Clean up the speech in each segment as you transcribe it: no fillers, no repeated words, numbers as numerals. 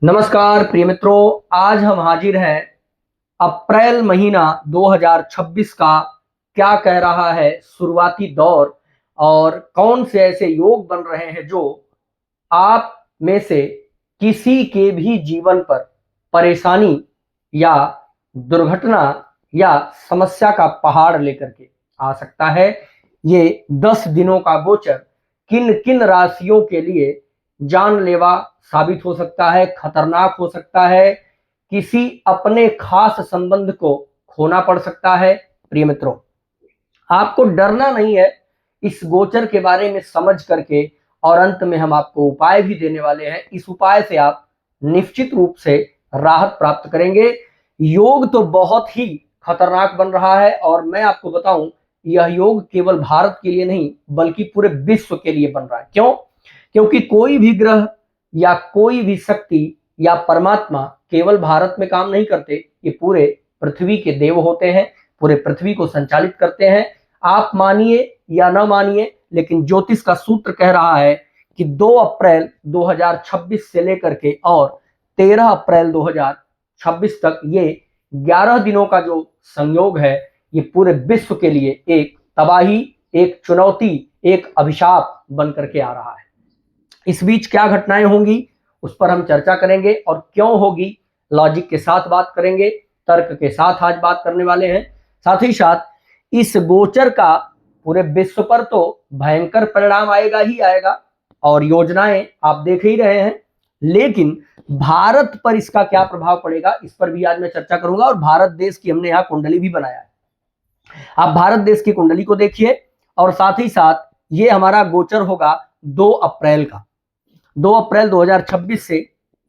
नमस्कार प्रिय मित्रों, आज हम हाजिर हैं। अप्रैल महीना 2026 का क्या कह रहा है शुरुआती दौर, और कौन से ऐसे योग बन रहे हैं जो आप में से किसी के भी जीवन पर परेशानी या दुर्घटना या समस्या का पहाड़ लेकर के आ सकता है। ये 10 दिनों का गोचर किन किन राशियों के लिए जानलेवा साबित हो सकता है, खतरनाक हो सकता है, किसी अपने खास संबंध को खोना पड़ सकता है। प्रिय मित्रों, आपको डरना नहीं है इस गोचर के बारे में समझ करके, और अंत में हम आपको उपाय भी देने वाले हैं। इस उपाय से आप निश्चित रूप से राहत प्राप्त करेंगे। योग तो बहुत ही खतरनाक बन रहा है, और मैं आपको बताऊं, यह योग केवल भारत के लिए नहीं बल्कि पूरे विश्व के लिए बन रहा है। क्यों? क्योंकि कोई भी ग्रह या कोई भी शक्ति या परमात्मा केवल भारत में काम नहीं करते, ये पूरे पृथ्वी के देव होते हैं, पूरे पृथ्वी को संचालित करते हैं। आप मानिए या न मानिए, लेकिन ज्योतिष का सूत्र कह रहा है कि 2 अप्रैल 2026 से लेकर के और 13 अप्रैल 2026 तक ये 11 दिनों का जो संयोग है, ये पूरे विश्व के लिए एक तबाही, एक चुनौती, एक अभिशाप बन करके आ रहा है। इस बीच क्या घटनाएं होंगी उस पर हम चर्चा करेंगे, और क्यों होगी लॉजिक के साथ बात करेंगे, तर्क के साथ आज बात करने वाले हैं। साथ ही साथ इस गोचर का पूरे विश्व पर तो भयंकर परिणाम आएगा ही आएगा, और योजनाएं आप देख ही रहे हैं, लेकिन भारत पर इसका क्या प्रभाव पड़ेगा इस पर भी आज मैं चर्चा करूंगा। और भारत देश की हमने यहाँ कुंडली भी बनाया है, आप भारत देश की कुंडली को देखिए। और साथ ही साथ ये हमारा गोचर होगा 2 अप्रैल का, 2 अप्रैल 2026 से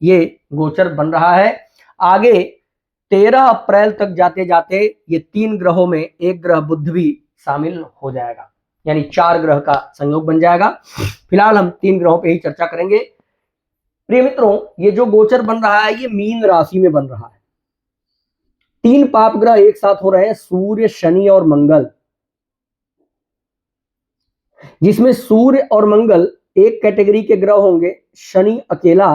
ये गोचर बन रहा है। आगे 13 अप्रैल तक जाते जाते ये 3 ग्रहों में एक ग्रह बुध भी शामिल हो जाएगा, यानी 4 ग्रह का संयोग बन जाएगा। फिलहाल हम 3 ग्रहों पे ही चर्चा करेंगे। प्रिय मित्रों, ये जो गोचर बन रहा है ये मीन राशि में बन रहा है। 3 पाप ग्रह एक साथ हो रहे हैं, सूर्य, शनि और मंगल, जिसमें सूर्य और मंगल एक कैटेगरी के ग्रह होंगे, शनि अकेला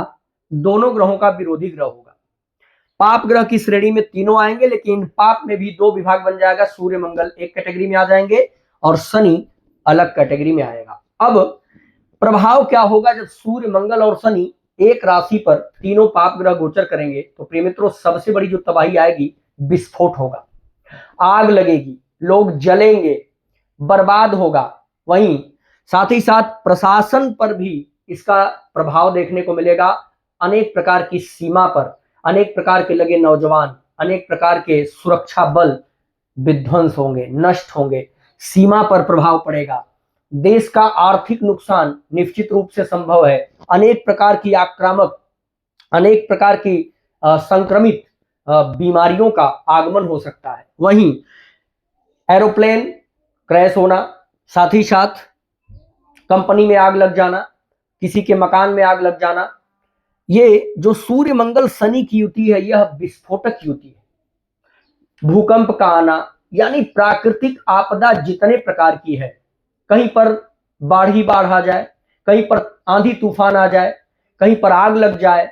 दोनों ग्रहों का विरोधी ग्रह होगा। पाप ग्रह की श्रेणी में तीनों आएंगे, लेकिन पाप में भी 2 विभाग बन जाएगा, सूर्य मंगल एक कैटेगरी में आ जाएंगे और शनि अलग कैटेगरी में आएगा। अब प्रभाव क्या होगा जब सूर्य, मंगल और शनि एक राशि पर तीनों पाप ग्रह गोचर करेंगे? तो प्रिय मित्रों, सबसे बड़ी जो तबाही आएगी, विस्फोट होगा, आग लगेगी, लोग जलेंगे, बर्बाद होगा। वहीं साथ ही साथ प्रशासन पर भी इसका प्रभाव देखने को मिलेगा। अनेक प्रकार की सीमा पर अनेक प्रकार के लगे नौजवान, अनेक प्रकार के सुरक्षा बल विध्वंस होंगे, नष्ट होंगे, सीमा पर प्रभाव पड़ेगा। देश का आर्थिक नुकसान निश्चित रूप से संभव है। अनेक प्रकार की आक्रामक, अनेक प्रकार की संक्रमित बीमारियों का आगमन हो सकता है। वहीं एरोप्लेन क्रैश होना, साथ ही साथ कंपनी में आग लग जाना, किसी के मकान में आग लग जाना, ये जो सूर्य मंगल शनि की युति है यह विस्फोटक युति है। भूकंप का आना, यानी प्राकृतिक आपदा जितने प्रकार की है, कहीं पर बाढ़ ही बाढ़ आ जाए, कहीं पर आंधी तूफान आ जाए, कहीं पर आग लग जाए,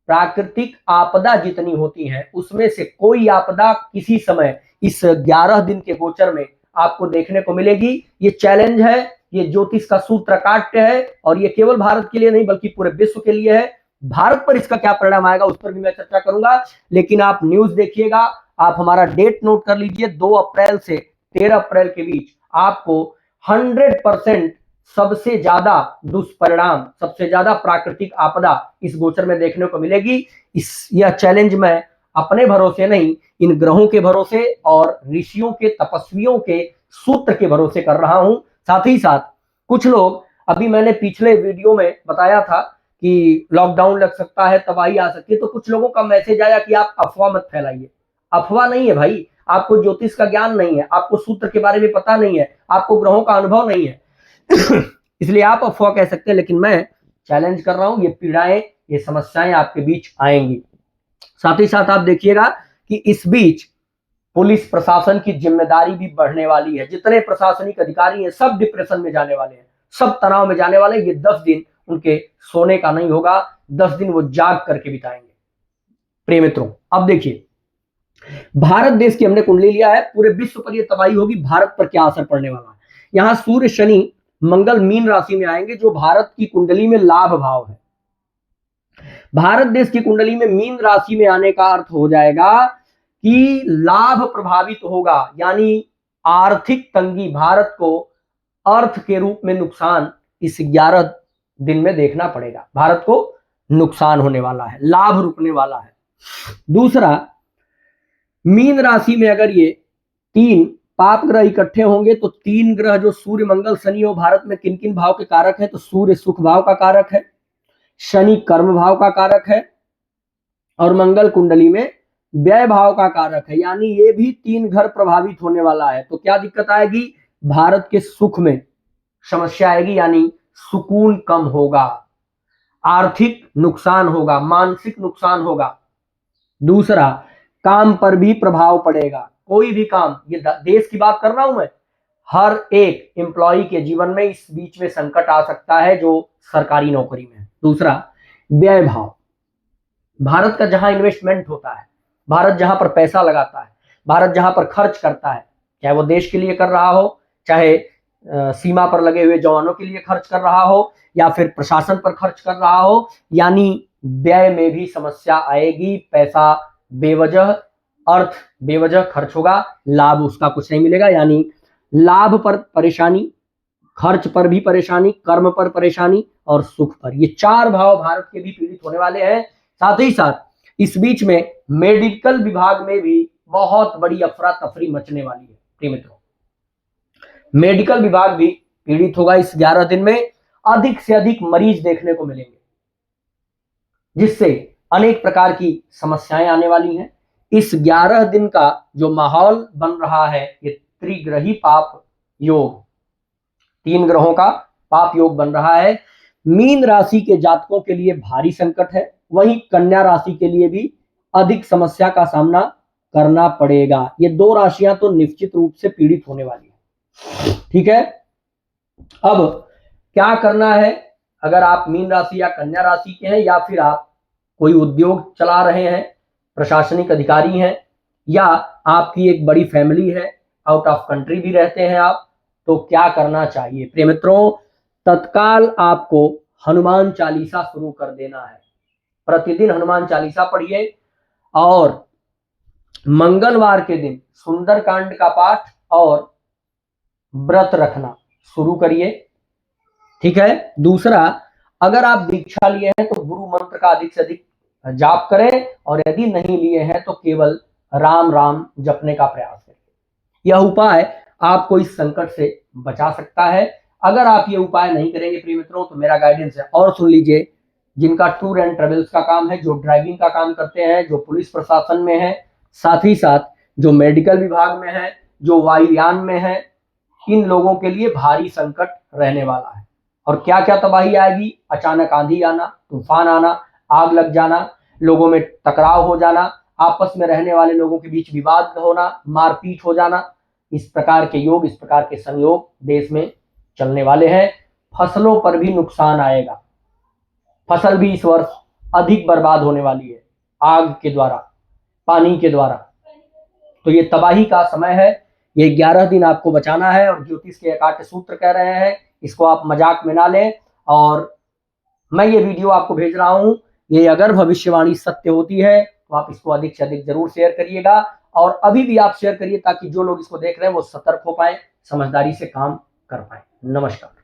प्राकृतिक आपदा जितनी होती है उसमें से कोई आपदा किसी समय इस 11 दिन के गोचर में आपको देखने को मिलेगी। ये चैलेंज है, ये ज्योतिष का सूत्र काट्य है, और ये केवल भारत के लिए नहीं बल्कि पूरे विश्व के लिए है। भारत पर इसका क्या परिणाम आएगा उस पर भी मैं चर्चा करूंगा, लेकिन आप न्यूज देखिएगा, आप हमारा डेट नोट कर लीजिए। 2 अप्रैल से 13 अप्रैल के बीच आपको 100% सबसे ज्यादा दुष्परिणाम, सबसे ज्यादा प्राकृतिक आपदा इस गोचर में देखने को मिलेगी। यह चैलेंज मैं अपने भरोसे नहीं, इन ग्रहों के भरोसे और ऋषियों के, तपस्वियों के सूत्र के भरोसे कर रहा हूं। साथ ही साथ कुछ लोग, अभी मैंने पिछले वीडियो में बताया था कि लॉकडाउन लग सकता है, तबाही आ सकती है, तो कुछ लोगों का मैसेज आया कि आप अफवाह मत फैलाइए। अफवाह नहीं है भाई, आपको ज्योतिष का ज्ञान नहीं है, आपको सूत्र के बारे में पता नहीं है, आपको ग्रहों का अनुभव नहीं है इसलिए आप अफवाह कह सकते हैं, लेकिन मैं चैलेंज कर रहा हूं, ये पीड़ाएं, ये समस्याएं आपके बीच आएंगी। साथ ही साथ आप देखिएगा कि इस बीच पुलिस प्रशासन की जिम्मेदारी भी बढ़ने वाली है। जितने प्रशासनिक अधिकारी हैं सब डिप्रेशन में जाने वाले हैं, सब तनाव में जाने वाले हैं। ये 10 दिन उनके सोने का नहीं होगा, 10 दिन वो जाग करके बिताएंगे। प्रिय मित्रों, अब देखिए, भारत देश की हमने कुंडली लिया है, पूरे विश्व पर यह तबाही होगी, भारत पर क्या असर पड़ने वाला है। यहां सूर्य, शनि, मंगल मीन राशि में आएंगे, जो भारत की कुंडली में लाभ भाव है। भारत देश की कुंडली में मीन राशि में आने का अर्थ हो जाएगा कि लाभ प्रभावित होगा, यानी आर्थिक तंगी, भारत को अर्थ के रूप में नुकसान इस 11 दिन में देखना पड़ेगा। भारत को नुकसान होने वाला है, लाभ रुकने वाला है। दूसरा, मीन राशि में अगर ये 3 पाप ग्रह इकट्ठे होंगे तो 3 ग्रह जो सूर्य, मंगल, शनि और भारत में किन किन भाव के कारक है, तो सूर्य सुख भाव का कारक है, शनि कर्म भाव का कारक है और मंगल कुंडली में व्यय भाव का कारक है, यानी ये भी 3 घर प्रभावित होने वाला है। तो क्या दिक्कत आएगी, भारत के सुख में समस्या आएगी, यानी सुकून कम होगा, आर्थिक नुकसान होगा, मानसिक नुकसान होगा। दूसरा, काम पर भी प्रभाव पड़ेगा, कोई भी काम, ये देश की बात कर रहा हूं मैं, हर एक एम्प्लॉय के जीवन में इस बीच में संकट आ सकता है जो सरकारी नौकरी में है। दूसरा, व्यय भाव, भारत का जहां इन्वेस्टमेंट होता है, भारत जहां पर पैसा लगाता है, भारत जहां पर खर्च करता है, चाहे वो देश के लिए कर रहा हो, चाहे सीमा पर लगे हुए जवानों के लिए खर्च कर रहा हो, या फिर प्रशासन पर खर्च कर रहा हो, यानी व्यय में भी समस्या आएगी। पैसा बेवजह, अर्थ बेवजह खर्च होगा, लाभ उसका कुछ नहीं मिलेगा, यानी लाभ पर परेशानी, खर्च पर भी परेशानी, कर्म पर परेशानी और सुख पर, ये 4 भाव भारत के भी पीड़ित होने वाले हैं। साथ ही साथ इस बीच में मेडिकल विभाग में भी बहुत बड़ी अफरा तफरी मचने वाली है। प्रिय मित्रों, मेडिकल विभाग भी पीड़ित होगा। इस 11 दिन में अधिक से अधिक मरीज देखने को मिलेंगे, जिससे अनेक प्रकार की समस्याएं आने वाली हैं। इस 11 दिन का जो माहौल बन रहा है, ये त्रिग्रही पाप योग, 3 ग्रहों का पाप योग बन रहा है। मीन राशि के जातकों के लिए भारी संकट है, वहीं कन्या राशि के लिए भी अधिक समस्या का सामना करना पड़ेगा। ये 2 राशियां तो निश्चित रूप से पीड़ित होने वाली है। ठीक है, अब क्या करना है, अगर आप मीन राशि या कन्या राशि के हैं, या फिर आप कोई उद्योग चला रहे हैं, प्रशासनिक अधिकारी हैं, या आपकी एक बड़ी फैमिली है, आउट ऑफ कंट्री भी रहते हैं आप, तो क्या करना चाहिए। प्रिय मित्रों, तत्काल आपको हनुमान चालीसा शुरू कर देना है। प्रतिदिन हनुमान चालीसा पढ़िए और मंगलवार के दिन सुंदरकांड का पाठ और व्रत रखना शुरू करिए। ठीक है। दूसरा, अगर आप दीक्षा लिए हैं तो गुरु मंत्र का अधिक से अधिक जाप करें, और यदि नहीं लिए हैं तो केवल राम राम जपने का प्रयास करें। यह उपाय आपको इस संकट से बचा सकता है। अगर आप ये उपाय नहीं करेंगे प्रिय मित्रों, तो मेरा गाइडेंस है, और सुन लीजिए, जिनका टूर एंड ट्रेवल्स का काम है, जो ड्राइविंग का काम करते हैं, जो पुलिस प्रशासन में है, साथ ही साथ जो मेडिकल विभाग में है, जो वायुयान में है, इन लोगों के लिए भारी संकट रहने वाला है। और क्या क्या तबाही आएगी, अचानक आंधी आना, तूफान आना, आग लग जाना, लोगों में टकराव हो जाना, आपस में रहने वाले लोगों के बीच विवाद होना, मारपीट हो जाना, इस प्रकार के योग, इस प्रकार के संयोग देश में चलने वाले हैं। फसलों पर भी नुकसान आएगा, फसल भी इस वर्ष अधिक बर्बाद होने वाली है, आग के द्वारा, पानी के द्वारा। तो ये तबाही का समय है, ये 11 दिन आपको बचाना है। और ज्योतिष के एकाट सूत्र कह रहे हैं, इसको आप मजाक में ना लें। और मैं ये वीडियो आपको भेज रहा हूं, ये अगर भविष्यवाणी सत्य होती है तो आप इसको अधिक से अधिक जरूर शेयर करिएगा, और अभी भी आप शेयर करिए, ताकि जो लोग इसको देख रहे हैं वो सतर्क हो पाए, समझदारी से काम कर पाए। नमस्कार।